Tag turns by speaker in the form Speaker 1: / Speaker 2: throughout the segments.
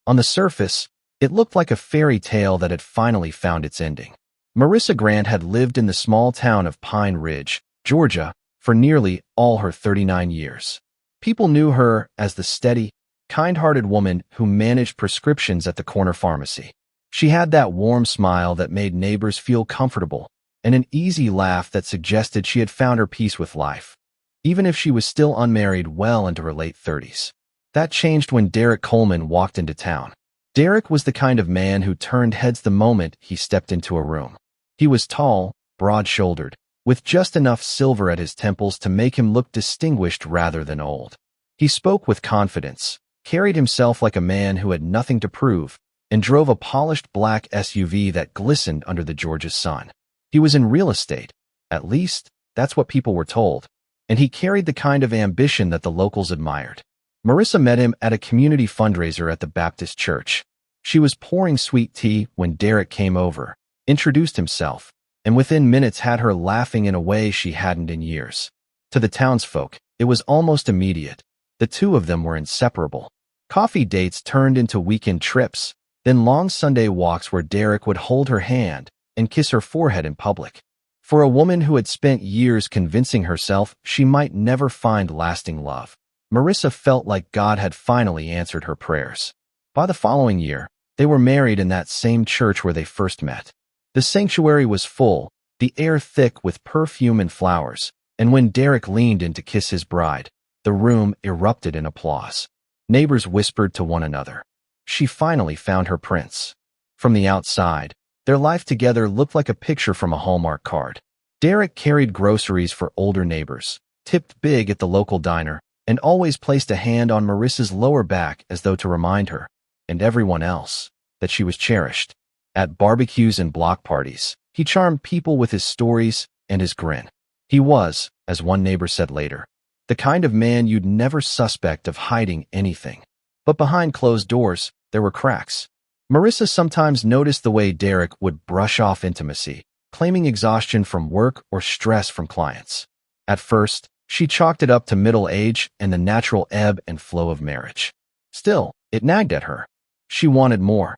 Speaker 1: On the surface, it looked like a fairy tale that had finally found its ending. Marissa Grant had lived in the small town of Pine Ridge, Georgia, for nearly all her 39 years. People knew her as the steady, kind-hearted woman who managed prescriptions at the corner pharmacy. She had that warm smile that made neighbors feel comfortable, and an easy laugh that suggested she had found her peace with life, even if she was still unmarried well into her late 30s. That changed when Derek Coleman walked into town. Derek was the kind of man who turned heads the moment he stepped into a room. He was tall, broad-shouldered, with just enough silver at his temples to make him look distinguished rather than old. He spoke with confidence, carried himself like a man who had nothing to prove, and drove a polished black SUV that glistened under the Georgia sun. He was in real estate, at least, that's what people were told, and he carried the kind of ambition that the locals admired. Marissa met him at a community fundraiser at the Baptist church. She was pouring sweet tea when Derek came over, introduced himself, and within minutes had her laughing in a way she hadn't in years. To the townsfolk, it was almost immediate. The two of them were inseparable. Coffee dates turned into weekend trips, then long Sunday walks where Derek would hold her hand and kiss her forehead in public. For a woman who had spent years convincing herself she might never find lasting love, Marissa felt like God had finally answered her prayers. By the following year, they were married in that same church where they first met. The sanctuary was full, the air thick with perfume and flowers, and when Derek leaned in to kiss his bride, the room erupted in applause. Neighbors whispered to one another, "She finally found her prince." From the outside, their life together looked like a picture from a Hallmark card. Derek carried groceries for older neighbors, tipped big at the local diner, and always placed a hand on Marissa's lower back as though to remind her, and everyone else, that she was cherished. At barbecues and block parties, he charmed people with his stories and his grin. He was, as one neighbor said later, the kind of man you'd never suspect of hiding anything. But behind closed doors, there were cracks. Marissa sometimes noticed the way Derek would brush off intimacy, claiming exhaustion from work or stress from clients. At first, she chalked it up to middle age and the natural ebb and flow of marriage. Still, it nagged at her. She wanted more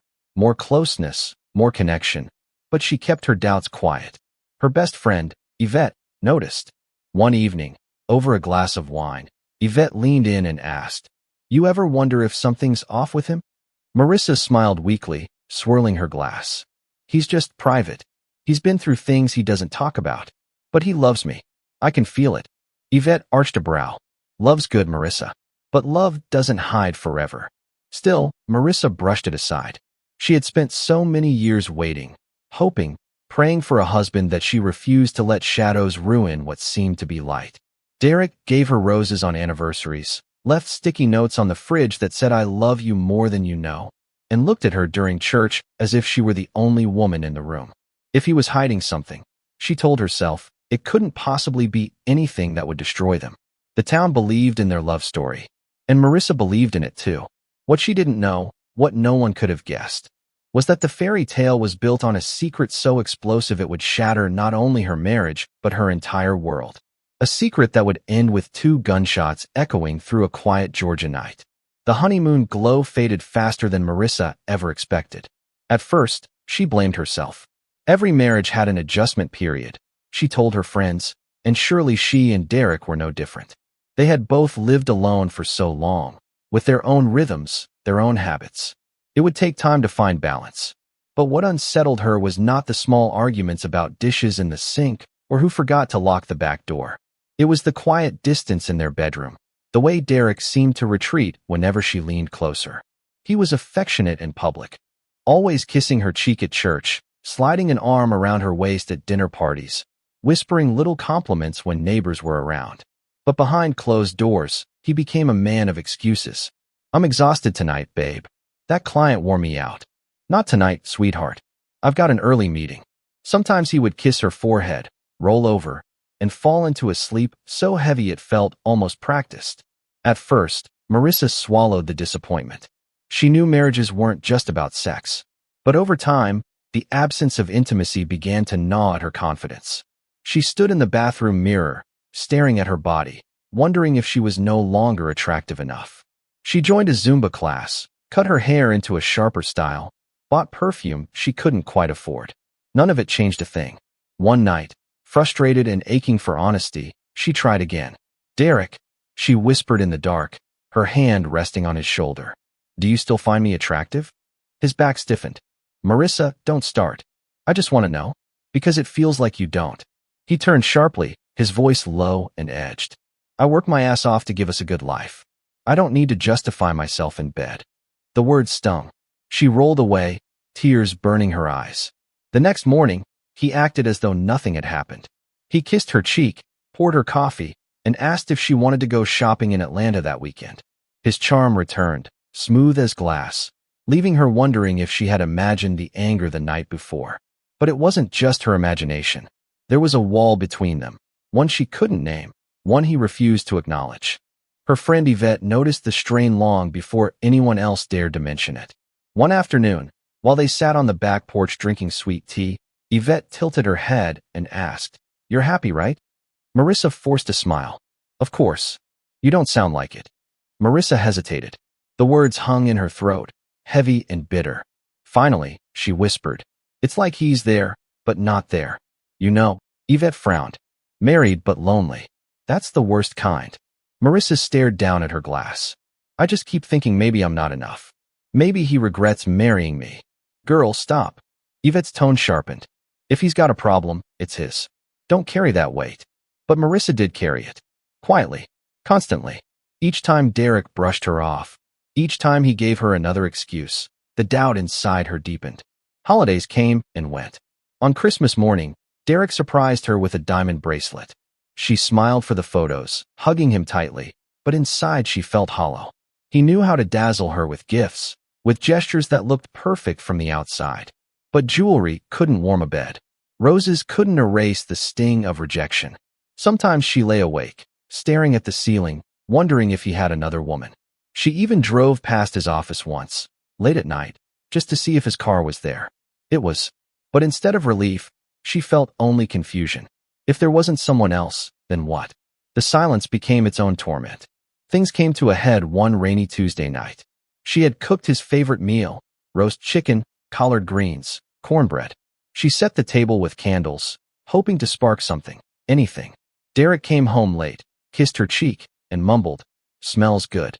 Speaker 1: closeness, more connection, but she kept her doubts quiet. Her best friend, Yvette, noticed. One evening, over a glass of wine, Yvette leaned in and asked, "You ever wonder if something's off with him?" Marissa smiled weakly, swirling her glass. "He's just private. He's been through things he doesn't talk about. But he loves me. I can feel it." Yvette arched a brow. "Love's good, Marissa. But love doesn't hide forever." Still, Marissa brushed it aside. She had spent so many years waiting, hoping, praying for a husband that she refused to let shadows ruin what seemed to be light. Derek gave her roses on anniversaries, left sticky notes on the fridge that said "I love you more than you know," and looked at her during church as if she were the only woman in the room. If he was hiding something, she told herself, it couldn't possibly be anything that would destroy them. The town believed in their love story, and Marissa believed in it too. What she didn't know, what no one could have guessed, was that the fairy tale was built on a secret so explosive it would shatter not only her marriage, but her entire world. A secret that would end with 2 gunshots echoing through a quiet Georgia night. The honeymoon glow faded faster than Marissa ever expected. At first, she blamed herself. Every marriage had an adjustment period, she told her friends, and surely she and Derek were no different. They had both lived alone for so long, with their own rhythms, their own habits. It would take time to find balance. But what unsettled her was not the small arguments about dishes in the sink or who forgot to lock the back door. It was the quiet distance in their bedroom, the way Derek seemed to retreat whenever she leaned closer. He was affectionate in public, always kissing her cheek at church, sliding an arm around her waist at dinner parties, whispering little compliments when neighbors were around. But behind closed doors, he became a man of excuses. "I'm exhausted tonight, babe. That client wore me out." "Not tonight, sweetheart. I've got an early meeting." Sometimes he would kiss her forehead, roll over, and fall into a sleep so heavy it felt almost practiced. At first, Marissa swallowed the disappointment. She knew marriages weren't just about sex. But over time, the absence of intimacy began to gnaw at her confidence. She stood in the bathroom mirror, staring at her body, wondering if she was no longer attractive enough. She joined a Zumba class, cut her hair into a sharper style, bought perfume she couldn't quite afford. None of it changed a thing. One night, frustrated and aching for honesty, she tried again. "Derek," she whispered in the dark, her hand resting on his shoulder. "Do you still find me attractive?" His back stiffened. "Marissa, don't start. I just want to know. Because it feels like you don't." He turned sharply, his voice low and edged. "I work my ass off to give us a good life. I don't need to justify myself in bed." The words stung. She rolled away, tears burning her eyes. The next morning, he acted as though nothing had happened. He kissed her cheek, poured her coffee, and asked if she wanted to go shopping in Atlanta that weekend. His charm returned, smooth as glass, leaving her wondering if she had imagined the anger the night before. But it wasn't just her imagination. There was a wall between them, one she couldn't name, one he refused to acknowledge. Her friend Yvette noticed the strain long before anyone else dared to mention it. One afternoon, while they sat on the back porch drinking sweet tea, Yvette tilted her head and asked, "You're happy, right?" Marissa forced a smile. "Of course. You don't sound like it." Marissa hesitated. The words hung in her throat, heavy and bitter. Finally, she whispered, "It's like he's there, but not there. You know." Yvette frowned. "Married but lonely. That's the worst kind." Marissa stared down at her glass. "I just keep thinking maybe I'm not enough. Maybe he regrets marrying me." "Girl, stop." Yvette's tone sharpened. "If he's got a problem, it's his. Don't carry that weight." But Marissa did carry it. Quietly. Constantly. Each time Derek brushed her off. Each time he gave her another excuse. The doubt inside her deepened. Holidays came and went. On Christmas morning, Derek surprised her with a diamond bracelet. She smiled for the photos, hugging him tightly, but inside she felt hollow. He knew how to dazzle her with gifts, with gestures that looked perfect from the outside. But jewelry couldn't warm a bed. Roses couldn't erase the sting of rejection. Sometimes she lay awake, staring at the ceiling, wondering if he had another woman. She even drove past his office once, late at night, just to see if his car was there. It was. But instead of relief, she felt only confusion. If there wasn't someone else, then what? The silence became its own torment. Things came to a head one rainy Tuesday night. She had cooked his favorite meal, roast chicken, collard greens, cornbread. She set the table with candles, hoping to spark something, anything. Derek came home late, kissed her cheek, and mumbled, "Smells good."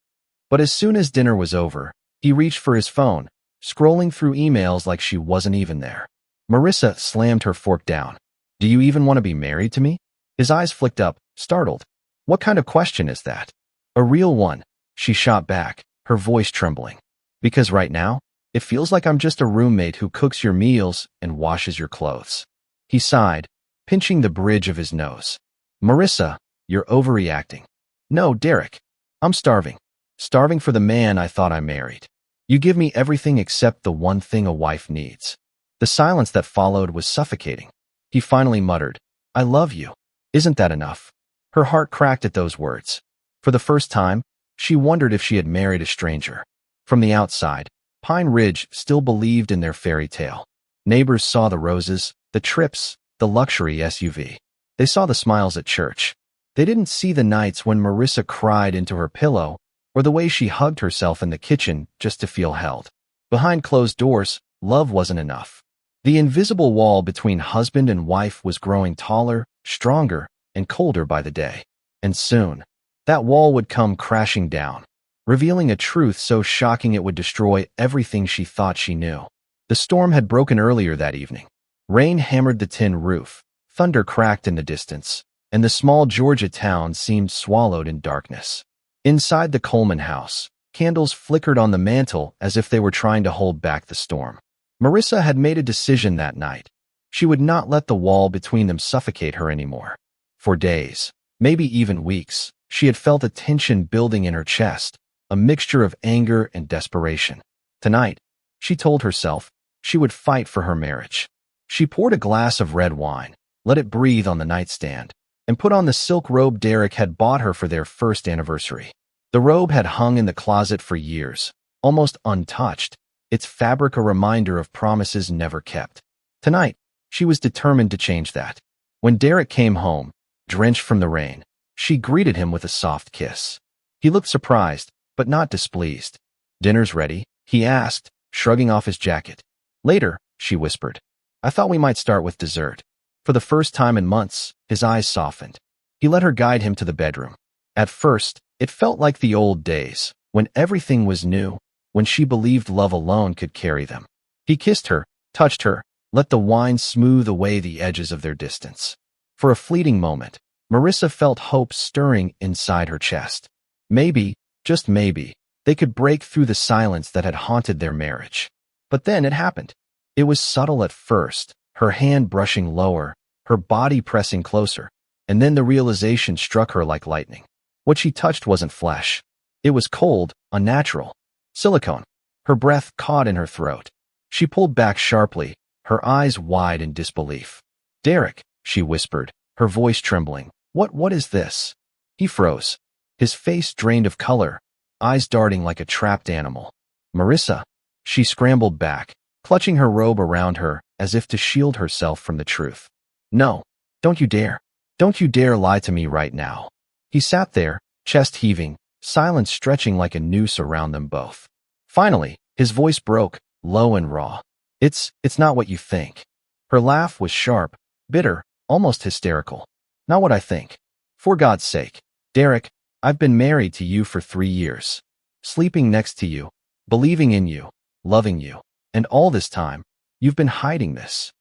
Speaker 1: But as soon as dinner was over, he reached for his phone, scrolling through emails like she wasn't even there. Marissa slammed her fork down. "Do you even want to be married to me?" His eyes flicked up, startled. "What kind of question is that?" "A real one," she shot back, her voice trembling. "Because right now, it feels like I'm just a roommate who cooks your meals and washes your clothes." He sighed, pinching the bridge of his nose. "Marissa, you're overreacting." "No, Derek. I'm starving. Starving for the man I thought I married. You give me everything except the one thing a wife needs." The silence that followed was suffocating. He finally muttered, "I love you. Isn't that enough?" Her heart cracked at those words. For the first time, she wondered if she had married a stranger. From the outside, Pine Ridge still believed in their fairy tale. Neighbors saw the roses, the trips, the luxury SUV. They saw the smiles at church. They didn't see the nights when Marissa cried into her pillow or the way she hugged herself in the kitchen just to feel held. Behind closed doors, love wasn't enough. The invisible wall between husband and wife was growing taller, stronger, and colder by the day. And soon, that wall would come crashing down, revealing a truth so shocking it would destroy everything she thought she knew. The storm had broken earlier that evening. Rain hammered the tin roof, thunder cracked in the distance, and the small Georgia town seemed swallowed in darkness. Inside the Coleman house, candles flickered on the mantel as if they were trying to hold back the storm. Marissa had made a decision that night. She would not let the wall between them suffocate her anymore. For days, maybe even weeks, she had felt a tension building in her chest, a mixture of anger and desperation. Tonight, she told herself, she would fight for her marriage. She poured a glass of red wine, let it breathe on the nightstand, and put on the silk robe Derek had bought her for their first anniversary. The robe had hung in the closet for years, almost untouched, its fabric a reminder of promises never kept. Tonight, she was determined to change that. When Derek came home, drenched from the rain, she greeted him with a soft kiss. He looked surprised, but not displeased. "Dinner's ready," he asked, shrugging off his jacket. Later, she whispered. I thought we might start with dessert. For the first time in months, his eyes softened. He let her guide him to the bedroom. At first, it felt like the old days, when everything was new, when she believed love alone could carry them. He kissed her, touched her, let the wine smooth away the edges of their distance. For a fleeting moment, Marissa felt hope stirring inside her chest. Maybe, just maybe, they could break through the silence that had haunted their marriage. But then it happened. It was subtle at first, her hand brushing lower, her body pressing closer, and then the realization struck her like lightning. What she touched wasn't flesh. It was cold, unnatural. Silicone. Her breath caught in her throat. She pulled back sharply, her eyes wide in disbelief. Derek, she whispered, her voice trembling. What is this? He froze. His face drained of color, eyes darting like a trapped animal. Marissa. She scrambled back, clutching her robe around her as if to shield herself from the truth. No, don't you dare. Don't you dare lie to me right now. He sat there, chest heaving, silence stretching like a noose around them both. Finally, his voice broke, low and raw. It's not what you think. Her laugh was sharp, bitter, almost hysterical. Not what I think. For God's sake, Derek, I've been married to you for 3 years. Sleeping next to you, believing in you, loving you. And all this time, you've been hiding this.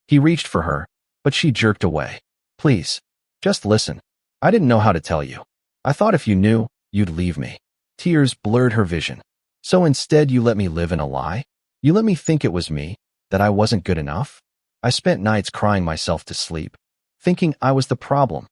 Speaker 1: He reached for her, but she jerked away. Please, just listen. I didn't know how to tell you. I thought if you knew, you'd leave me. Tears blurred her vision. So instead you let me live in a lie? You let me think it was me, that I wasn't good enough? I spent nights crying myself to sleep, thinking I was the problem.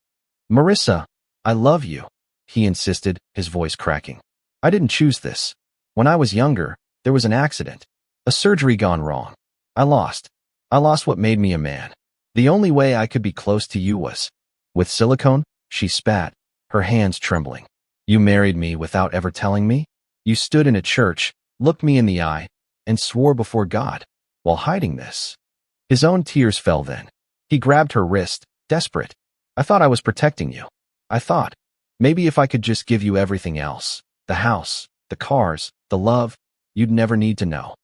Speaker 1: Marissa, I love you, he insisted, his voice cracking. I didn't choose this. When I was younger, there was an accident. A surgery gone wrong. I lost what made me a man. The only way I could be close to you was with Silicone. She spat, her hands trembling. You married me without ever telling me? You stood in a church, looked me in the eye, and swore before God, while hiding this. His own tears fell then. He grabbed her wrist, desperate. I thought I was protecting you. I thought, maybe if I could just give you everything else, the house, the cars, the love, you'd never need to know.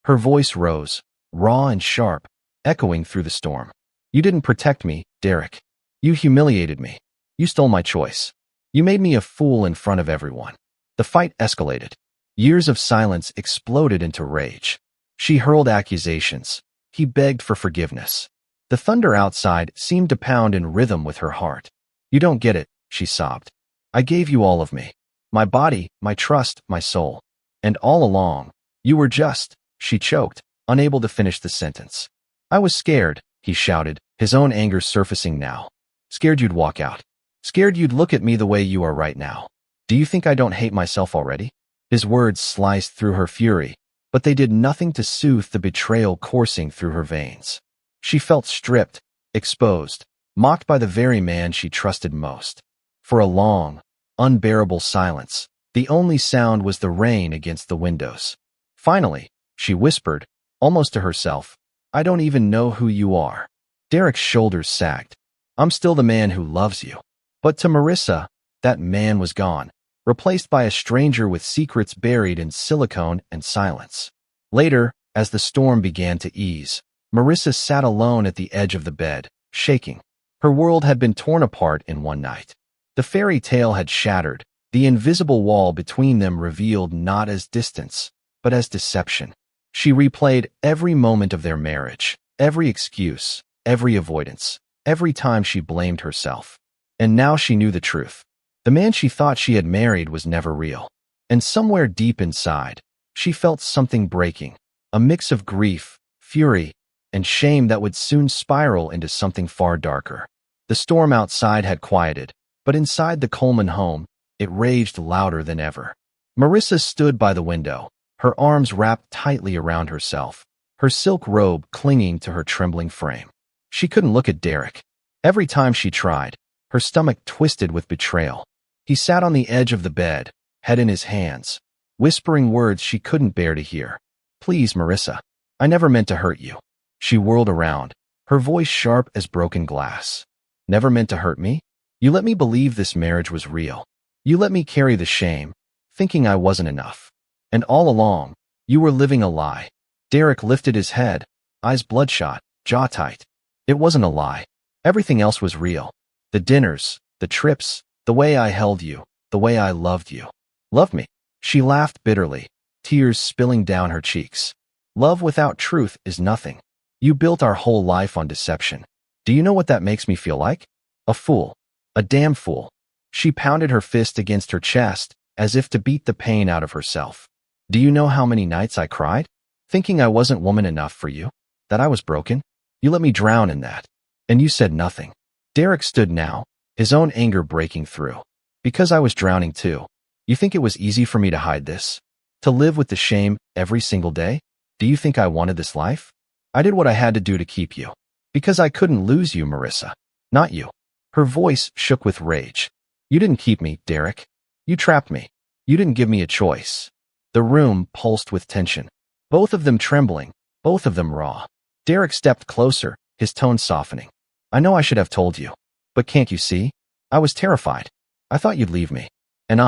Speaker 1: Her voice rose, raw and sharp, echoing through the storm. You didn't protect me, Derek. You humiliated me. You stole my choice. You made me a fool in front of everyone. The fight escalated. Years of silence exploded into rage. She hurled accusations. He begged for forgiveness. The thunder outside seemed to pound in rhythm with her heart. You don't get it, she sobbed. I gave you all of me. My body, my trust, my soul. And all along, you were just, she choked, unable to finish the sentence. I was scared, he shouted, his own anger surfacing now. Scared you'd walk out. Scared you'd look at me the way you are right now. Do you think I don't hate myself already? His words sliced through her fury, but they did nothing to soothe the betrayal coursing through her veins. She felt stripped, exposed, mocked by the very man she trusted most. For a long, unbearable silence, the only sound was the rain against the windows. Finally, she whispered, almost to herself, I don't even know who you are. Derek's shoulders sagged. I'm still the man who loves you. But to Marissa, that man was gone, replaced by a stranger with secrets buried in silicone and silence. Later, as the storm began to ease, Marissa sat alone at the edge of the bed, shaking. Her world had been torn apart in one night. The fairy tale had shattered, the invisible wall between them revealed not as distance, but as deception. She replayed every moment of their marriage, every excuse, every avoidance, every time she blamed herself. And now she knew the truth. The man she thought she had married was never real. And somewhere deep inside, she felt something breaking, a mix of grief, fury, and shame that would soon spiral into something far darker. The storm outside had quieted, but inside the Coleman home, it raged louder than ever. Marissa stood by the window, her arms wrapped tightly around herself, her silk robe clinging to her trembling frame. She couldn't look at Derek. Every time she tried, her stomach twisted with betrayal. He sat on the edge of the bed, head in his hands, whispering words she couldn't bear to hear. Please, Marissa. I never meant to hurt you. She whirled around, her voice sharp as broken glass. Never meant to hurt me? You let me believe this marriage was real. You let me carry the shame, thinking I wasn't enough. And all along, You were living a lie. Derek lifted his head, eyes bloodshot, jaw tight. It wasn't a lie. Everything else was real. The dinners, the trips, the way I held you, the way I loved you. Loved me? She laughed bitterly, tears spilling down her cheeks. Love without truth is nothing. You built our whole life on deception. Do you know what that makes me feel like? A fool. A damn fool. She pounded her fist against her chest, as if to beat the pain out of herself. Do you know how many nights I cried? Thinking I wasn't woman enough for you? That I was broken? You let me drown in that. And you said nothing. Derek stood now, his own anger breaking through. Because I was drowning too. You think it was easy for me to hide this? To live with the shame every single day? Do you think I wanted this life? I did what I had to do to keep you. Because I couldn't lose you, Marissa. Not you. Her voice shook with rage. You didn't keep me, Derek. You trapped me. You didn't give me a choice. The room pulsed with tension. Both of them trembling, both of them raw. Derek stepped closer, his tone softening. I know I should have told you. But can't you see? I was terrified. I thought you'd leave me. And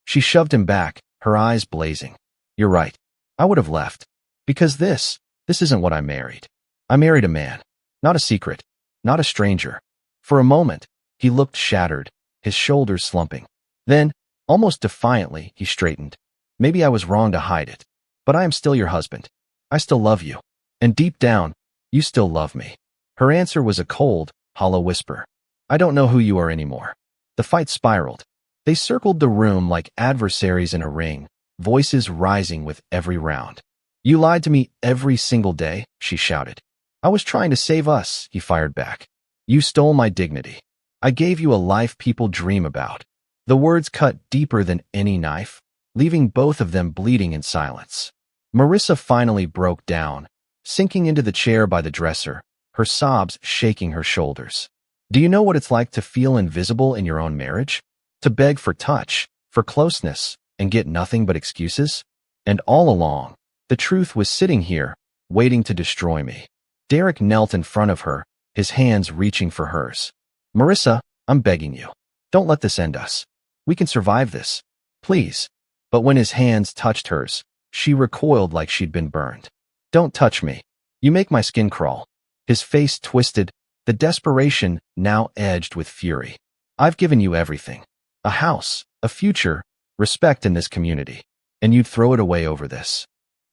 Speaker 1: She shoved him back, her eyes blazing. You're right. I would have left. Because this isn't what I married. I married a man. Not a secret. Not a stranger. For a moment, he looked shattered, his shoulders slumping. Then, almost defiantly, he straightened. Maybe I was wrong to hide it. But I am still your husband. I still love you. And deep down, you still love me. Her answer was a cold, hollow whisper. I don't know who you are anymore. The fight spiraled. They circled the room like adversaries in a ring, voices rising with every round. You lied to me every single day, she shouted. I was trying to save us, he fired back. You stole my dignity. I gave you a life people dream about. The words cut deeper than any knife, leaving both of them bleeding in silence. Marissa finally broke down, sinking into the chair by the dresser, her sobs shaking her shoulders. Do you know what it's like to feel invisible in your own marriage? To beg for touch, for closeness, and get nothing but excuses? And all along, the truth was sitting here, waiting to destroy me. Derek knelt in front of her, his hands reaching for hers. Marissa, I'm begging you. Don't let this end us. We can survive this. Please. But when his hands touched hers, she recoiled like she'd been burned. Don't touch me. You make my skin crawl. His face twisted, the desperation now edged with fury. I've given you everything. A house, a future, respect in this community. And you'd throw it away over this.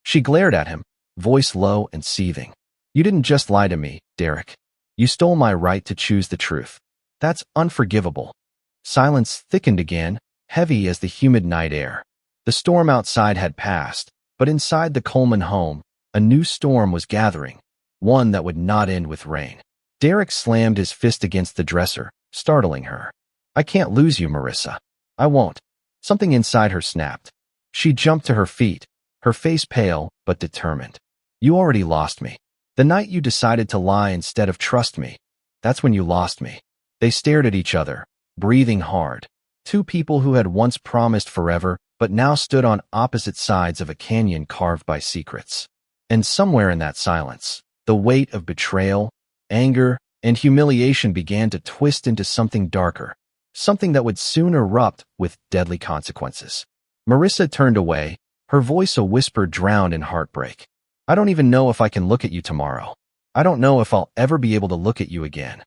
Speaker 1: She glared at him, voice low and seething. You didn't just lie to me, Derek. You stole my right to choose the truth. That's unforgivable. Silence thickened again, heavy as the humid night air. The storm outside had passed, but inside the Coleman home, a new storm was gathering, one that would not end with rain. Derek slammed his fist against the dresser, startling her. I can't lose you, Marissa. I won't. Something inside her snapped. She jumped to her feet, her face pale but determined. You already lost me. The night you decided to lie instead of trust me, that's when you lost me. They stared at each other, breathing hard. Two people who had once promised forever but now stood on opposite sides of a canyon carved by secrets. And somewhere in that silence, the weight of betrayal, anger, and humiliation began to twist into something darker, something that would soon erupt with deadly consequences. Marissa turned away, her voice a whisper drowned in heartbreak. I don't even know if I can look at you tomorrow. I don't know if I'll ever be able to look at you again.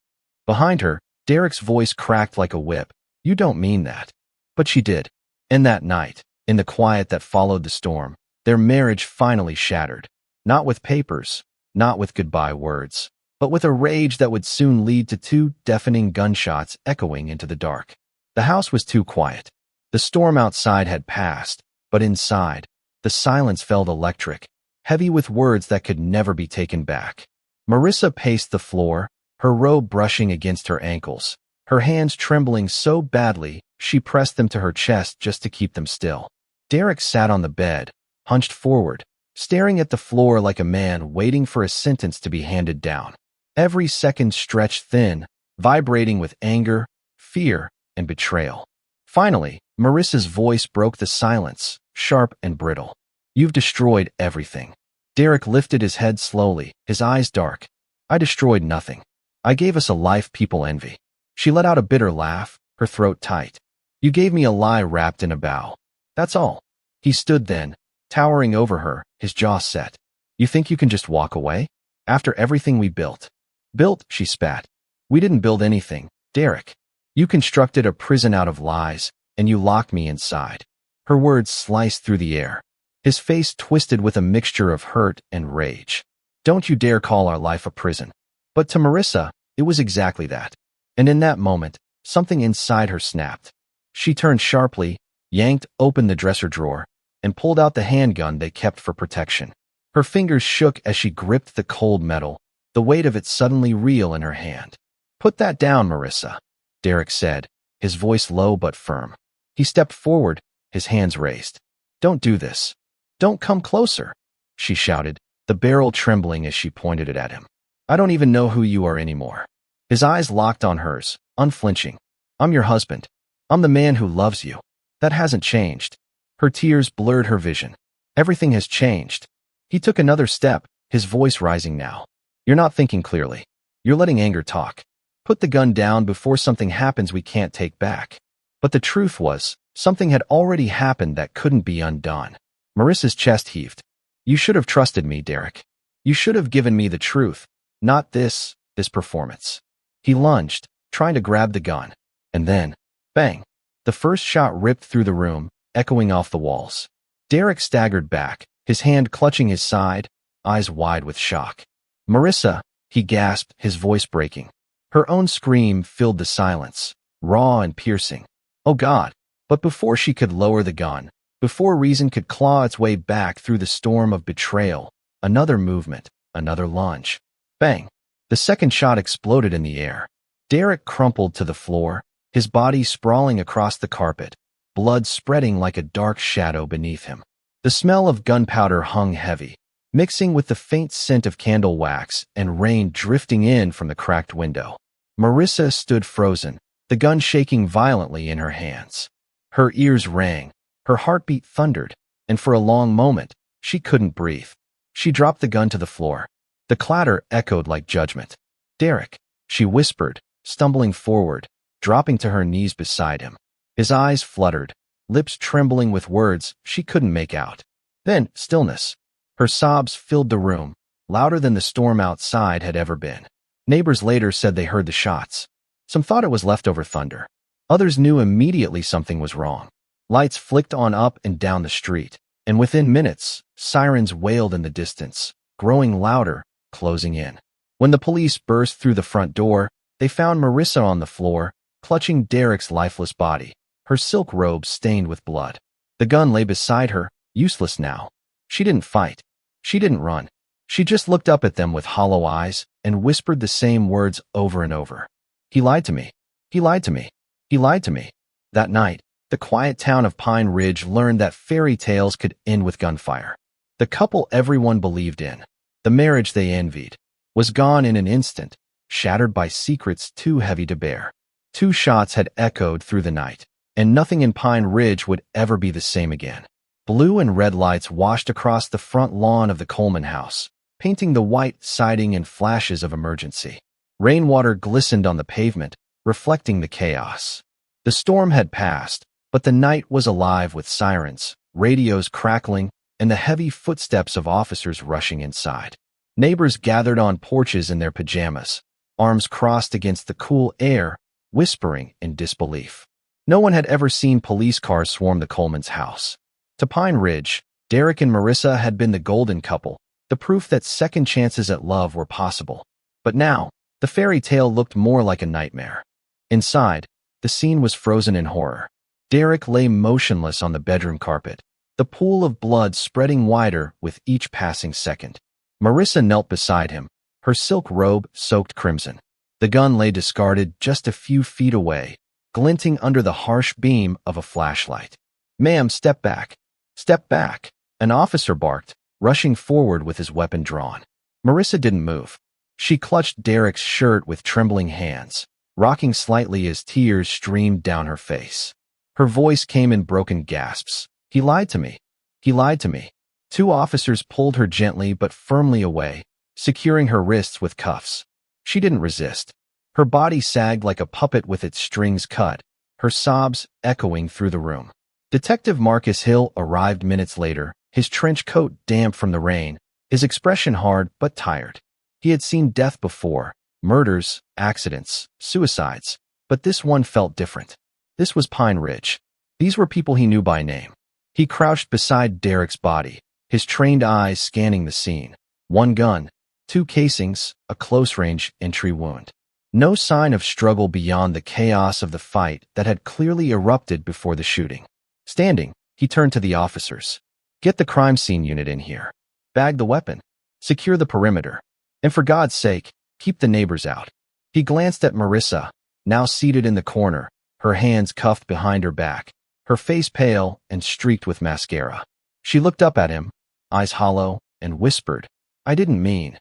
Speaker 1: Behind her, Derek's voice cracked like a whip. You don't mean that. But she did. And that night, in the quiet that followed the storm, their marriage finally shattered. Not with papers, not with goodbye words, but with a rage that would soon lead to two deafening gunshots echoing into the dark. The house was too quiet. The storm outside had passed, but inside, the silence felt electric, heavy with words that could never be taken back. Marissa paced the floor, her robe brushing against her ankles, her hands trembling so badly she pressed them to her chest just to keep them still. Derek sat on the bed, hunched forward, staring at the floor like a man waiting for a sentence to be handed down. Every second stretched thin, vibrating with anger, fear, and betrayal. Finally, Marissa's voice broke the silence, sharp and brittle. You've destroyed everything. Derek lifted his head slowly, his eyes dark. I destroyed nothing. I gave us a life people envy. She let out a bitter laugh, her throat tight. You gave me a lie wrapped in a bow. That's all. He stood then, Towering over her, his jaw set. You think you can just walk away? After everything we built? Built, she spat. We didn't build anything, Derek. You constructed a prison out of lies, and you locked me inside. Her words sliced through the air. His face twisted with a mixture of hurt and rage. Don't you dare call our life a prison. But to Marissa, it was exactly that. And in that moment, something inside her snapped. She turned sharply, yanked open the dresser drawer, and pulled out the handgun they kept for protection. Her fingers shook as she gripped the cold metal, the weight of it suddenly real in her hand. Put that down, Marissa, Derek said, his voice low but firm. He stepped forward, his hands raised. Don't do this. Don't come closer, she shouted, the barrel trembling as she pointed it at him. I don't even know who you are anymore. His eyes locked on hers, unflinching. I'm your husband. I'm the man who loves you. That hasn't changed. Her tears blurred her vision. Everything has changed. He took another step, his voice rising now. You're not thinking clearly. You're letting anger talk. Put the gun down before something happens we can't take back. But the truth was, something had already happened that couldn't be undone. Marissa's chest heaved. You should have trusted me, Derek. You should have given me the truth, not this performance. He lunged, trying to grab the gun. And then, bang. The first shot ripped through the room, echoing off the walls. Derek staggered back, his hand clutching his side, eyes wide with shock. Marissa, he gasped, his voice breaking. Her own scream filled the silence, raw and piercing. Oh God! But before she could lower the gun, before reason could claw its way back through the storm of betrayal, another movement, another lunge. Bang! The second shot exploded in the air. Derek crumpled to the floor, his body sprawling across the carpet, blood spreading like a dark shadow beneath him. The smell of gunpowder hung heavy, mixing with the faint scent of candle wax and rain drifting in from the cracked window. Marissa stood frozen, the gun shaking violently in her hands. Her ears rang, her heartbeat thundered, and for a long moment, she couldn't breathe. She dropped the gun to the floor. The clatter echoed like judgment. Derek, she whispered, stumbling forward, dropping to her knees beside him. His eyes fluttered, lips trembling with words she couldn't make out. Then, stillness. Her sobs filled the room, louder than the storm outside had ever been. Neighbors later said they heard the shots. Some thought it was leftover thunder. Others knew immediately something was wrong. Lights flicked on up and down the street, and within minutes, sirens wailed in the distance, growing louder, closing in. When the police burst through the front door, they found Marissa on the floor, clutching Derek's lifeless body, her silk robe stained with blood. The gun lay beside her, useless now. She didn't fight. She didn't run. She just looked up at them with hollow eyes and whispered the same words over and over. He lied to me. He lied to me. He lied to me. That night, the quiet town of Pine Ridge learned that fairy tales could end with gunfire. The couple everyone believed in, the marriage they envied, was gone in an instant, shattered by secrets too heavy to bear. 2 shots had echoed through the night, and nothing in Pine Ridge would ever be the same again. Blue and red lights washed across the front lawn of the Coleman house, painting the white siding in flashes of emergency. Rainwater glistened on the pavement, reflecting the chaos. The storm had passed, but the night was alive with sirens, radios crackling, and the heavy footsteps of officers rushing inside. Neighbors gathered on porches in their pajamas, arms crossed against the cool air, whispering in disbelief. No one had ever seen police cars swarm the Coleman's house. To Pine Ridge, Derek and Marissa had been the golden couple, the proof that second chances at love were possible. But now, the fairy tale looked more like a nightmare. Inside, the scene was frozen in horror. Derek lay motionless on the bedroom carpet, the pool of blood spreading wider with each passing second. Marissa knelt beside him, her silk robe soaked crimson. The gun lay discarded just a few feet away, glinting under the harsh beam of a flashlight. "Ma'am, step back. Step back," an officer barked, rushing forward with his weapon drawn. Marissa didn't move. She clutched Derek's shirt with trembling hands, rocking slightly as tears streamed down her face. Her voice came in broken gasps. "He lied to me. He lied to me." 2 officers pulled her gently but firmly away, securing her wrists with cuffs. She didn't resist. Her body sagged like a puppet with its strings cut, her sobs echoing through the room. Detective Marcus Hill arrived minutes later, his trench coat damp from the rain, his expression hard but tired. He had seen death before, murders, accidents, suicides, but this one felt different. This was Pine Ridge. These were people he knew by name. He crouched beside Derek's body, his trained eyes scanning the scene. One gun, two casings, a close-range entry wound. No sign of struggle beyond the chaos of the fight that had clearly erupted before the shooting. Standing, he turned to the officers. Get the crime scene unit in here. Bag the weapon. Secure the perimeter. And for God's sake, keep the neighbors out. He glanced at Marissa, now seated in the corner, her hands cuffed behind her back, her face pale and streaked with mascara. She looked up at him, eyes hollow, and whispered, I didn't mean.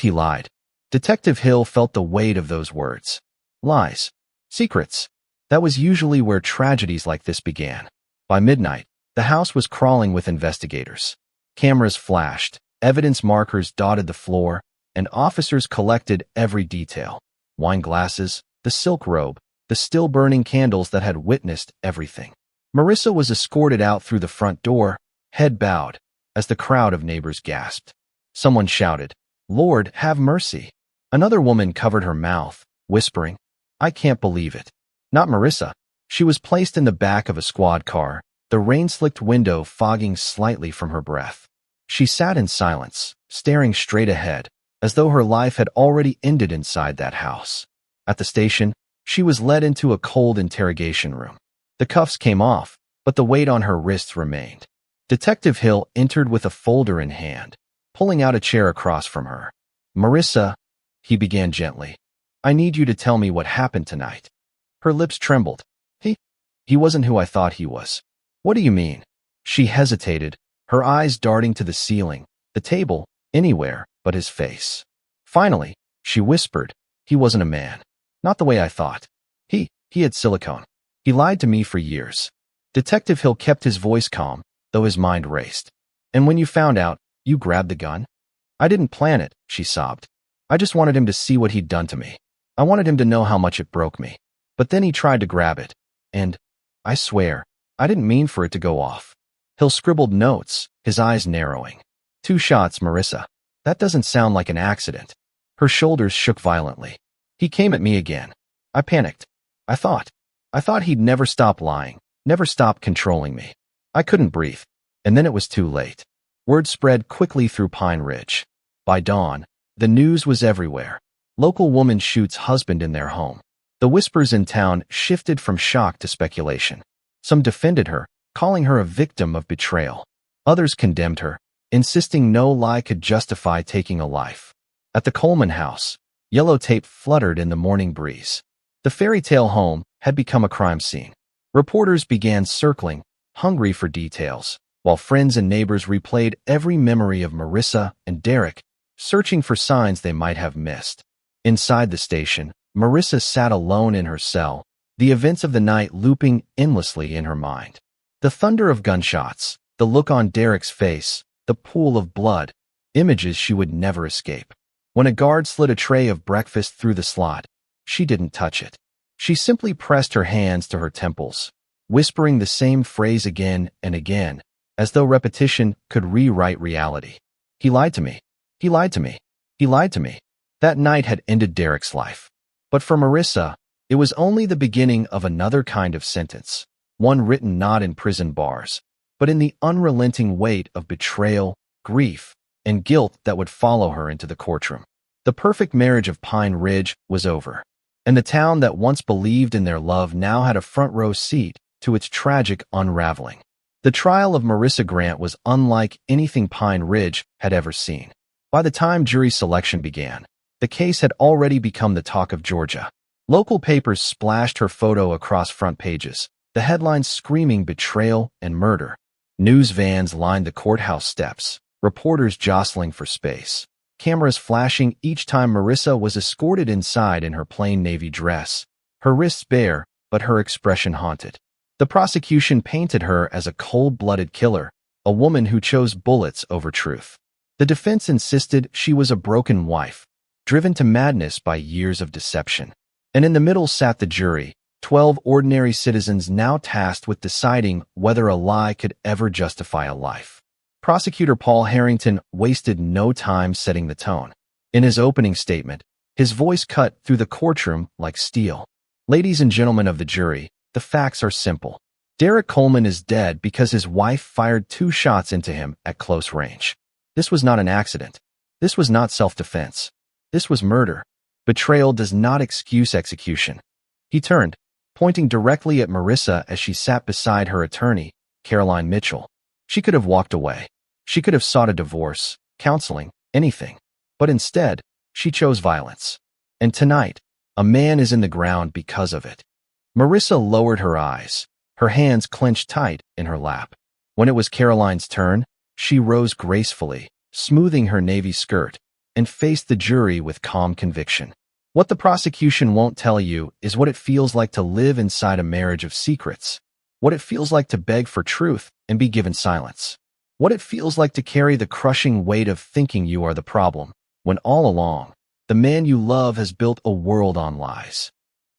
Speaker 1: He lied. Detective Hill felt the weight of those words. Lies. Secrets. That was usually where tragedies like this began. By midnight, the house was crawling with investigators. Cameras flashed, evidence markers dotted the floor, and officers collected every detail. Wine glasses, the silk robe, the still-burning candles that had witnessed everything. Marissa was escorted out through the front door, head bowed, as the crowd of neighbors gasped. Someone shouted, Lord, have mercy. Another woman covered her mouth, whispering, I can't believe it. Not Marissa. She was placed in the back of a squad car, the rain-slicked window fogging slightly from her breath. She sat in silence, staring straight ahead, as though her life had already ended inside that house. At the station, she was led into a cold interrogation room. The cuffs came off, but the weight on her wrists remained. Detective Hill entered with a folder in hand, pulling out a chair across from her. Marissa, he began gently, I need you to tell me what happened tonight. Her lips trembled. He wasn't who I thought he was. What do you mean? She hesitated, her eyes darting to the ceiling, the table, anywhere but his face. Finally, she whispered, he wasn't a man. Not the way I thought. He had silicone. He lied to me for years. Detective Hill kept his voice calm, though his mind raced. And when you found out, you grabbed the gun? I didn't plan it, she sobbed. I just wanted him to see what he'd done to me. I wanted him to know how much it broke me. But then he tried to grab it. And, I swear, I didn't mean for it to go off. Hill scribbled notes, his eyes narrowing. 2 shots, Marissa. That doesn't sound like an accident. Her shoulders shook violently. He came at me again. I panicked. I thought he'd never stop lying, never stop controlling me. I couldn't breathe. And then it was too late. Word spread quickly through Pine Ridge. By dawn, the news was everywhere. Local woman shoots husband in their home. The whispers in town shifted from shock to speculation. Some defended her, calling her a victim of betrayal. Others condemned her, insisting no lie could justify taking a life. At the Coleman house, yellow tape fluttered in the morning breeze. The fairy tale home had become a crime scene. Reporters began circling, hungry for details, while friends and neighbors replayed every memory of Marissa and Derek, searching for signs they might have missed. Inside the station, Marissa sat alone in her cell, the events of the night looping endlessly in her mind. The thunder of gunshots, the look on Derek's face, the pool of blood, images she would never escape. When a guard slid a tray of breakfast through the slot, she didn't touch it. She simply pressed her hands to her temples, whispering the same phrase again and again, as though repetition could rewrite reality. He lied to me. He lied to me. He lied to me. That night had ended Derek's life. But for Marissa, it was only the beginning of another kind of sentence, one written not in prison bars, but in the unrelenting weight of betrayal, grief, and guilt that would follow her into the courtroom. The perfect marriage of Pine Ridge was over, and the town that once believed in their love now had a front-row seat to its tragic unraveling. The trial of Marissa Grant was unlike anything Pine Ridge had ever seen. By the time jury selection began, the case had already become the talk of Georgia. Local papers splashed her photo across front pages, the headlines screaming betrayal and murder. News vans lined the courthouse steps, reporters jostling for space, cameras flashing each time Marissa was escorted inside in her plain navy dress, her wrists bare, but her expression haunted. The prosecution painted her as a cold-blooded killer, a woman who chose bullets over truth. The defense insisted she was a broken wife, driven to madness by years of deception. And in the middle sat the jury, 12 ordinary citizens now tasked with deciding whether a lie could ever justify a life. Prosecutor Paul Harrington wasted no time setting the tone. In his opening statement, his voice cut through the courtroom like steel. Ladies and gentlemen of the jury, the facts are simple. Derek Coleman is dead because his wife fired 2 shots into him at close range. This was not an accident. This was not self-defense. This was murder. Betrayal does not excuse execution. He turned, pointing directly at Marissa as she sat beside her attorney, Caroline Mitchell. She could have walked away. She could have sought a divorce, counseling, anything. But instead, she chose violence. And tonight, a man is in the ground because of it. Marissa lowered her eyes, her hands clenched tight in her lap. When it was Caroline's turn, she rose gracefully, smoothing her navy skirt, and faced the jury with calm conviction. What the prosecution won't tell you is what it feels like to live inside a marriage of secrets. What it feels like to beg for truth and be given silence. What it feels like to carry the crushing weight of thinking you are the problem, when all along, the man you love has built a world on lies.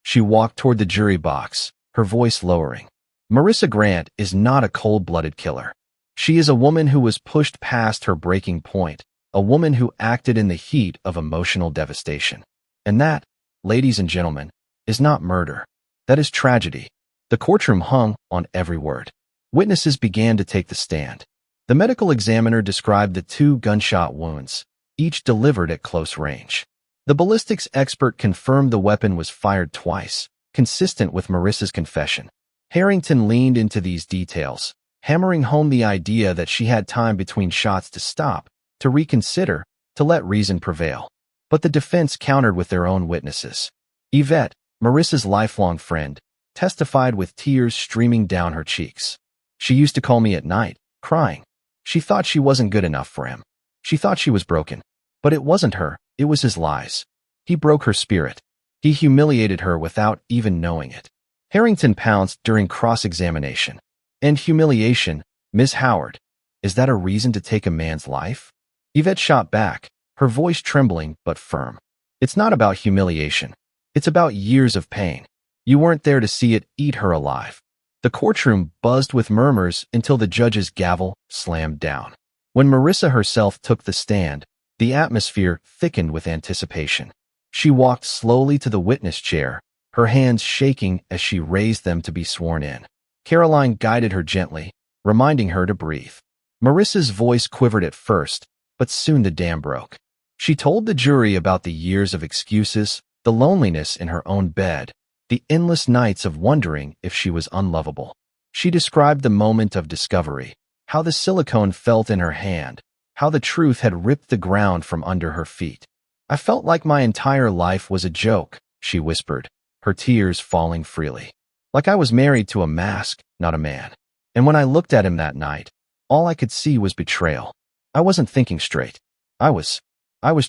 Speaker 1: She walked toward the jury box, her voice lowering. Marissa Grant is not a cold-blooded killer. She is a woman who was pushed past her breaking point, a woman who acted in the heat of emotional devastation. And that, ladies and gentlemen, is not murder. That is tragedy. The courtroom hung on every word. Witnesses began to take the stand. The medical examiner described the 2 gunshot wounds, each delivered at close range. The ballistics expert confirmed the weapon was fired twice, consistent with Marissa's confession. Harrington leaned into these details, hammering home the idea that she had time between shots to stop, to reconsider, to let reason prevail. But the defense countered with their own witnesses. Yvette, Marissa's lifelong friend, testified with tears streaming down her cheeks. She used to call me at night, crying. She thought she wasn't good enough for him. She thought she was broken. But it wasn't her, it was his lies. He broke her spirit. He humiliated her without even knowing it. Harrington pounced during cross-examination. And humiliation, Ms. Howard, is that a reason to take a man's life? Yvette shot back, her voice trembling but firm. It's not about humiliation. It's about years of pain. You weren't there to see it eat her alive. The courtroom buzzed with murmurs until the judge's gavel slammed down. When Marissa herself took the stand, the atmosphere thickened with anticipation. She walked slowly to the witness chair, her hands shaking as she raised them to be sworn in. Caroline guided her gently, reminding her to breathe. Marissa's voice quivered at first, but soon the dam broke. She told the jury about the years of excuses, the loneliness in her own bed, the endless nights of wondering if she was unlovable. She described the moment of discovery, how the silicone felt in her hand, how the truth had ripped the ground from under her feet. I felt like my entire life was a joke, she whispered, her tears falling freely. Like I was married to a mask, not a man. And when I looked at him that night, all I could see was betrayal. I wasn't thinking straight. I was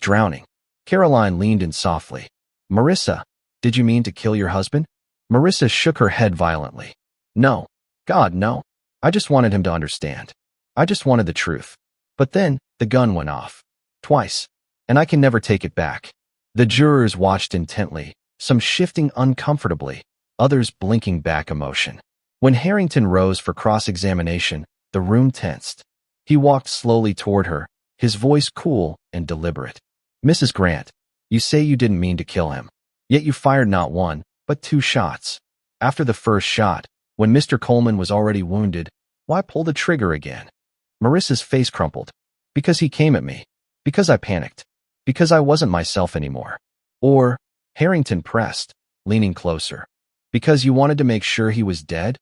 Speaker 1: drowning. Caroline leaned in softly. Marissa, did you mean to kill your husband? Marissa shook her head violently. No. God, no. I just wanted him to understand. I just wanted the truth. But then, the gun went off. Twice. And I can never take it back. The jurors watched intently, some shifting uncomfortably, others blinking back emotion. When Harrington rose for cross-examination, the room tensed. He walked slowly toward her, his voice cool and deliberate. Mrs. Grant, you say you didn't mean to kill him. Yet you fired not 1, but 2 shots. After the first shot, when Mr. Coleman was already wounded, why pull the trigger again? Marissa's face crumpled. Because he came at me. Because I panicked. Because I wasn't myself anymore. Or, Harrington pressed, leaning closer. Because you wanted to make sure he was dead?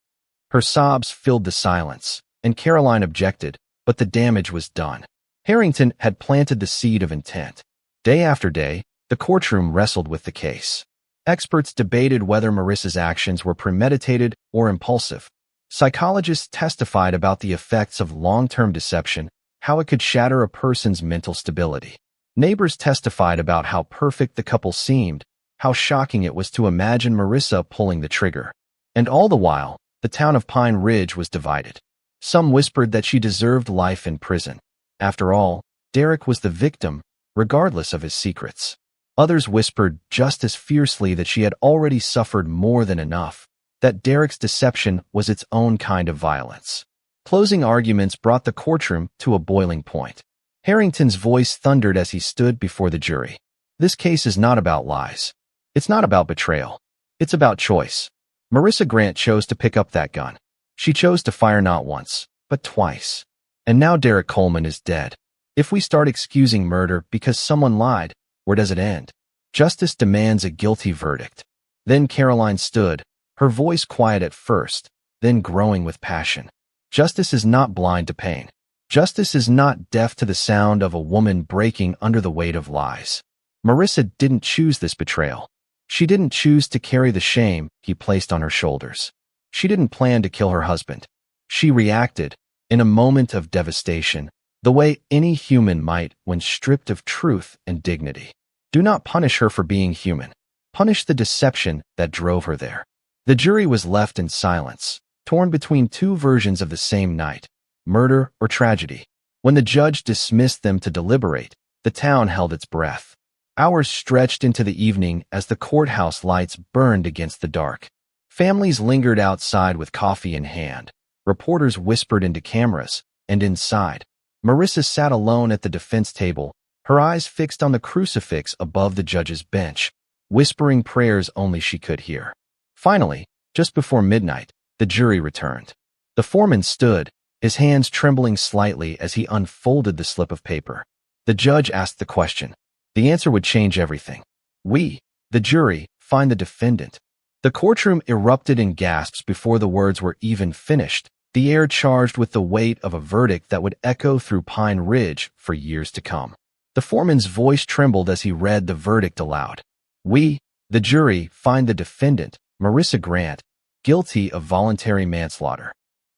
Speaker 1: Her sobs filled the silence, and Caroline objected, but the damage was done. Harrington had planted the seed of intent. Day after day, the courtroom wrestled with the case. Experts debated whether Marissa's actions were premeditated or impulsive. Psychologists testified about the effects of long-term deception, how it could shatter a person's mental stability. Neighbors testified about how perfect the couple seemed, how shocking it was to imagine Marissa pulling the trigger. And all the while, the town of Pine Ridge was divided. Some whispered that she deserved life in prison. After all, Derek was the victim, regardless of his secrets. Others whispered just as fiercely that she had already suffered more than enough, that Derek's deception was its own kind of violence. Closing arguments brought the courtroom to a boiling point. Harrington's voice thundered as he stood before the jury. This case is not about lies. It's not about betrayal. It's about choice. Marissa Grant chose to pick up that gun. She chose to fire not once, but twice. And now Derek Coleman is dead. If we start excusing murder because someone lied, where does it end? Justice demands a guilty verdict. Then Caroline stood, her voice quiet at first, then growing with passion. Justice is not blind to pain. Justice is not deaf to the sound of a woman breaking under the weight of lies. Marissa didn't choose this betrayal. She didn't choose to carry the shame he placed on her shoulders. She didn't plan to kill her husband. She reacted, in a moment of devastation, the way any human might when stripped of truth and dignity. Do not punish her for being human. Punish the deception that drove her there. The jury was left in silence, torn between two versions of the same night, murder or tragedy. When the judge dismissed them to deliberate, the town held its breath. Hours stretched into the evening as the courthouse lights burned against the dark. Families lingered outside with coffee in hand. Reporters whispered into cameras, and inside, Marissa sat alone at the defense table, her eyes fixed on the crucifix above the judge's bench, whispering prayers only she could hear. Finally, just before midnight, the jury returned. The foreman stood, his hands trembling slightly as he unfolded the slip of paper. The judge asked the question. The answer would change everything. We, the jury, find the defendant. The courtroom erupted in gasps before the words were even finished, the air charged with the weight of a verdict that would echo through Pine Ridge for years to come. The foreman's voice trembled as he read the verdict aloud. We, the jury, find the defendant, Marissa Grant, guilty of voluntary manslaughter.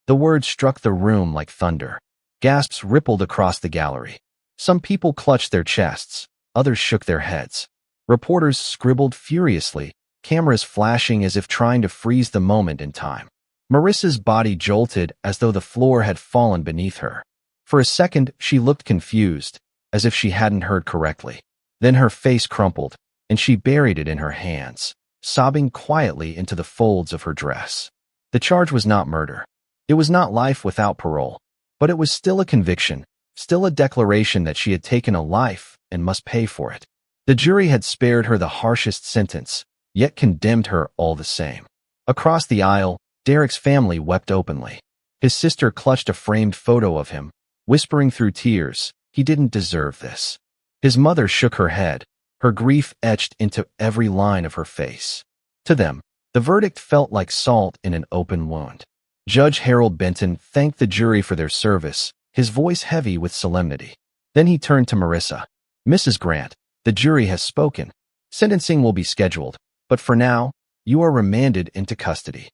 Speaker 1: The words struck the room like thunder. Gasps rippled across the gallery. Some people clutched their chests. Others shook their heads. Reporters scribbled furiously, cameras flashing as if trying to freeze the moment in time. Marissa's body jolted as though the floor had fallen beneath her. For a second, she looked confused, as if she hadn't heard correctly. Then her face crumpled, and she buried it in her hands, sobbing quietly into the folds of her dress. The charge was not murder. It was not life without parole. But it was still a conviction, still a declaration that she had taken a life and must pay for it. The jury had spared her the harshest sentence, yet condemned her all the same. Across the aisle, Derek's family wept openly. His sister clutched a framed photo of him, whispering through tears, he didn't deserve this. His mother shook her head, her grief etched into every line of her face. To them, the verdict felt like salt in an open wound. Judge Harold Benton thanked the jury for their service, his voice heavy with solemnity. Then he turned to Marissa. Mrs. Grant, the jury has spoken. Sentencing will be scheduled, but for now, you are remanded into custody.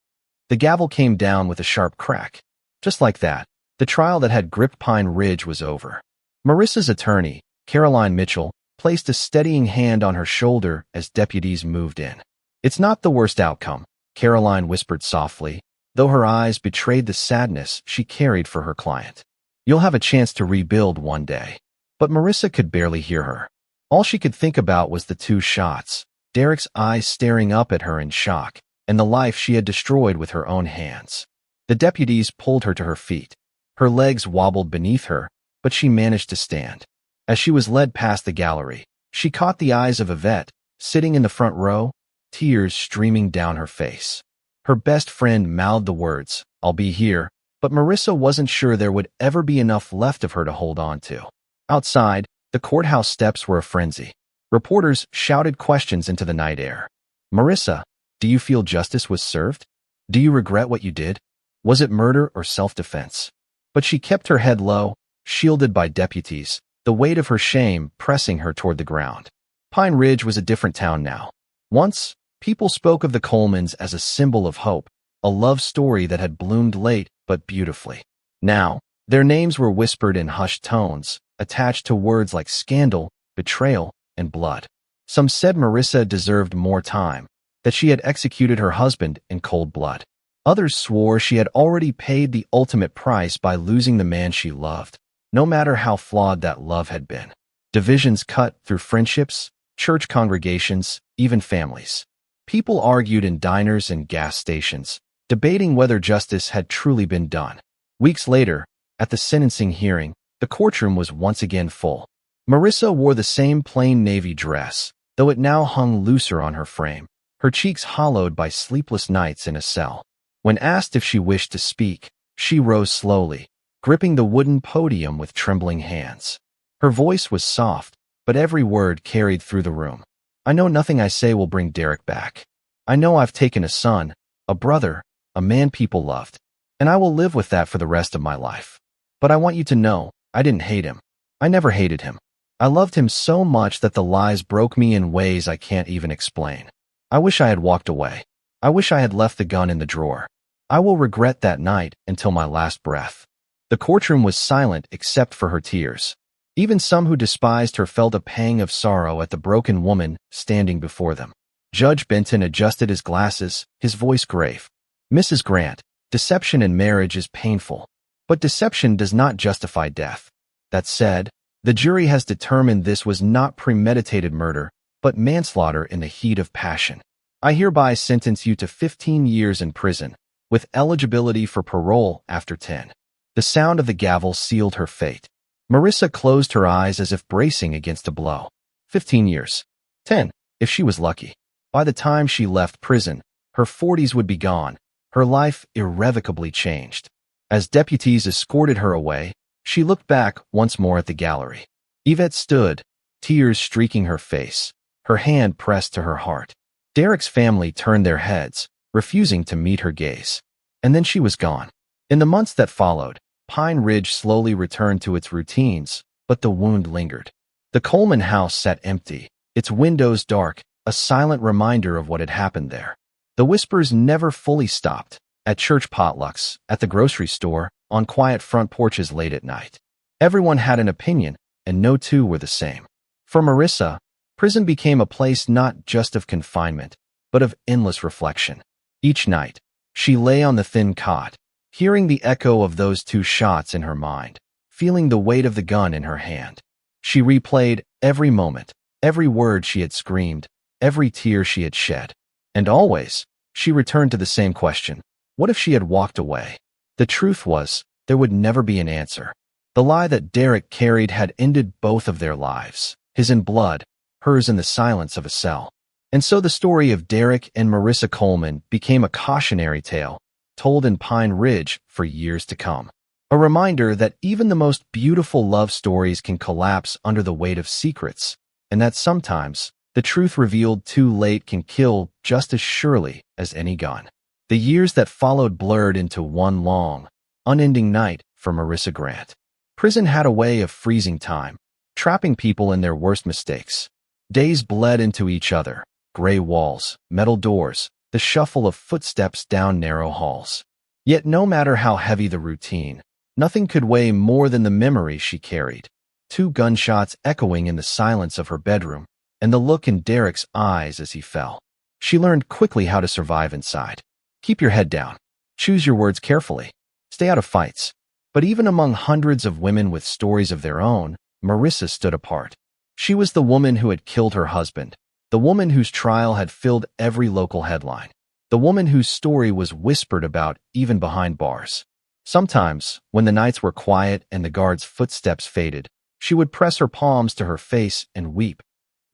Speaker 1: The gavel came down with a sharp crack. Just like that, the trial that had gripped Pine Ridge was over. Marissa's attorney, Caroline Mitchell, placed a steadying hand on her shoulder as deputies moved in. It's not the worst outcome, Caroline whispered softly, though her eyes betrayed the sadness she carried for her client. You'll have a chance to rebuild one day. But Marissa could barely hear her. All she could think about was the two shots, Derek's eyes staring up at her in shock, and the life she had destroyed with her own hands. The deputies pulled her to her feet. Her legs wobbled beneath her, but she managed to stand. As she was led past the gallery, she caught the eyes of Yvette, sitting in the front row, tears streaming down her face. Her best friend mouthed the words, "I'll be here," but Marissa wasn't sure there would ever be enough left of her to hold on to. Outside, the courthouse steps were a frenzy. Reporters shouted questions into the night air. Marissa, do you feel justice was served? Do you regret what you did? Was it murder or self-defense? But she kept her head low, shielded by deputies, the weight of her shame pressing her toward the ground. Pine Ridge was a different town now. Once, people spoke of the Colemans as a symbol of hope, a love story that had bloomed late but beautifully. Now, their names were whispered in hushed tones, attached to words like scandal, betrayal, and blood. Some said Marissa deserved more time, that she had executed her husband in cold blood. Others swore she had already paid the ultimate price by losing the man she loved, no matter how flawed that love had been. Divisions cut through friendships, church congregations, even families. People argued in diners and gas stations, debating whether justice had truly been done. Weeks later, at the sentencing hearing, the courtroom was once again full. Marissa wore the same plain navy dress, though it now hung looser on her frame, her cheeks hollowed by sleepless nights in a cell. When asked if she wished to speak, she rose slowly, gripping the wooden podium with trembling hands. Her voice was soft, but every word carried through the room. I know nothing I say will bring Derek back. I know I've taken a son, a brother, a man people loved, and I will live with that for the rest of my life. But I want you to know, I didn't hate him. I never hated him. I loved him so much that the lies broke me in ways I can't even explain. I wish I had walked away. I wish I had left the gun in the drawer. I will regret that night until my last breath. The courtroom was silent except for her tears. Even some who despised her felt a pang of sorrow at the broken woman standing before them. Judge Benton adjusted his glasses, his voice grave. Mrs. Grant, deception in marriage is painful, but deception does not justify death. That said, the jury has determined this was not premeditated murder, but manslaughter in the heat of passion. I hereby sentence you to 15 years in prison, with eligibility for parole after 10. The sound of the gavel sealed her fate. Marissa closed her eyes as if bracing against a blow. 15 years. 10, if she was lucky. By the time she left prison, her 40s would be gone, her life irrevocably changed. As deputies escorted her away, she looked back once more at the gallery. Yvette stood, tears streaking her face, her hand pressed to her heart. Derek's family turned their heads, refusing to meet her gaze. And then she was gone. In the months that followed, Pine Ridge slowly returned to its routines, but the wound lingered. The Coleman house sat empty, its windows dark, a silent reminder of what had happened there. The whispers never fully stopped, at church potlucks, at the grocery store, on quiet front porches late at night. Everyone had an opinion, and no two were the same. For Marissa, prison became a place not just of confinement, but of endless reflection. Each night, she lay on the thin cot, hearing the echo of those 2 shots in her mind, feeling the weight of the gun in her hand. She replayed every moment, every word she had screamed, every tear she had shed. And always, she returned to the same question. What if she had walked away? The truth was, there would never be an answer. The lie that Derek carried had ended both of their lives, his in blood, hers in the silence of a cell. And so the story of Derek and Marissa Coleman became a cautionary tale, told in Pine Ridge for years to come. A reminder that even the most beautiful love stories can collapse under the weight of secrets, and that sometimes, the truth revealed too late can kill just as surely as any gun. The years that followed blurred into one long, unending night for Marissa Grant. Prison had a way of freezing time, trapping people in their worst mistakes. Days bled into each other, gray walls, metal doors, the shuffle of footsteps down narrow halls. Yet no matter how heavy the routine, nothing could weigh more than the memory she carried. 2 gunshots echoing in the silence of her bedroom, and the look in Derek's eyes as he fell. She learned quickly how to survive inside. Keep your head down. Choose your words carefully. Stay out of fights. But even among hundreds of women with stories of their own, Marissa stood apart. She was the woman who had killed her husband, the woman whose trial had filled every local headline, the woman whose story was whispered about even behind bars. Sometimes, when the nights were quiet and the guard's footsteps faded, she would press her palms to her face and weep,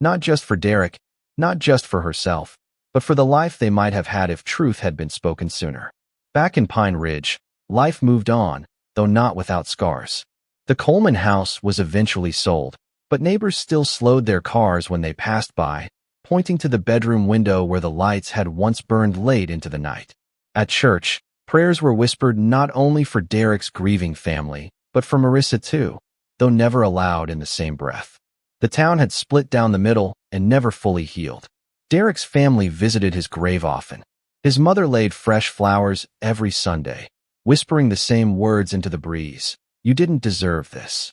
Speaker 1: not just for Derek, not just for herself, but for the life they might have had if truth had been spoken sooner. Back in Pine Ridge, life moved on, though not without scars. The Coleman house was eventually sold, but neighbors still slowed their cars when they passed by, pointing to the bedroom window where the lights had once burned late into the night. At church, prayers were whispered not only for Derek's grieving family, but for Marissa too, though never aloud in the same breath. The town had split down the middle and never fully healed. Derek's family visited his grave often. His mother laid fresh flowers every Sunday, whispering the same words into the breeze. You didn't deserve this.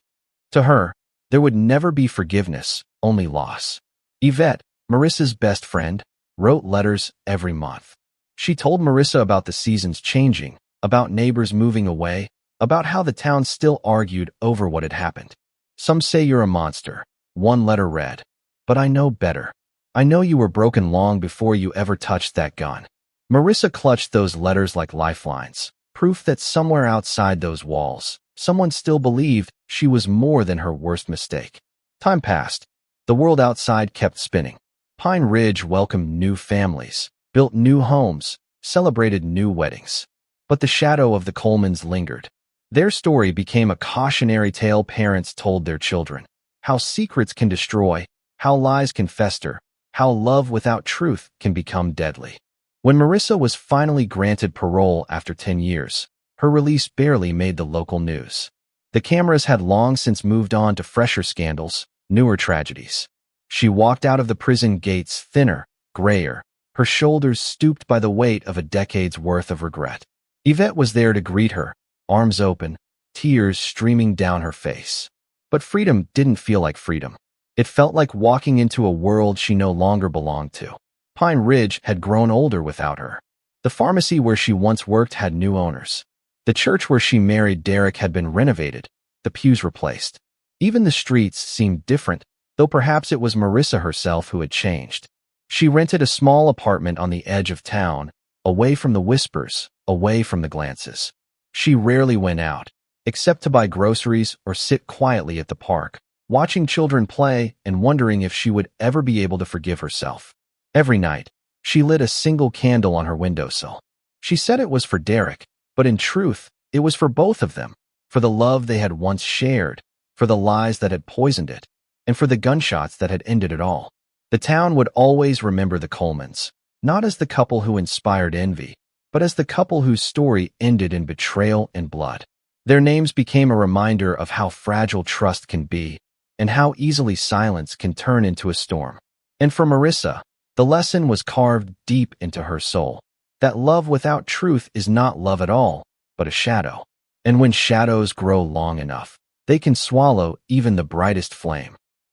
Speaker 1: To her, there would never be forgiveness, only loss. Yvette, Marissa's best friend, wrote letters every month. She told Marissa about the seasons changing, about neighbors moving away, about how the town still argued over what had happened. Some say you're a monster, one letter read. But I know better. I know you were broken long before you ever touched that gun. Marissa clutched those letters like lifelines, proof that somewhere outside those walls, someone still believed she was more than her worst mistake. Time passed. The world outside kept spinning. Pine Ridge welcomed new families, built new homes, celebrated new weddings. But the shadow of the Colemans lingered. Their story became a cautionary tale parents told their children. How secrets can destroy, how lies can fester, how love without truth can become deadly. When Marissa was finally granted parole after 10 years, her release barely made the local news. The cameras had long since moved on to fresher scandals, newer tragedies. She walked out of the prison gates thinner, grayer, her shoulders stooped by the weight of a decade's worth of regret. Yvette was there to greet her, arms open, tears streaming down her face. But freedom didn't feel like freedom. It felt like walking into a world she no longer belonged to. Pine Ridge had grown older without her. The pharmacy where she once worked had new owners. The church where she married Derek had been renovated, the pews replaced. Even the streets seemed different, though perhaps it was Marissa herself who had changed. She rented a small apartment on the edge of town, away from the whispers, away from the glances. She rarely went out, except to buy groceries or sit quietly at the park, watching children play and wondering if she would ever be able to forgive herself. Every night, she lit a single candle on her windowsill. She said it was for Derek, but in truth, it was for both of them, for the love they had once shared, for the lies that had poisoned it, and for the gunshots that had ended it all. The town would always remember the Colemans, not as the couple who inspired envy, but as the couple whose story ended in betrayal and blood. Their names became a reminder of how fragile trust can be, and how easily silence can turn into a storm. And for Marissa, the lesson was carved deep into her soul, that love without truth is not love at all, but a shadow. And when shadows grow long enough, they can swallow even the brightest flame.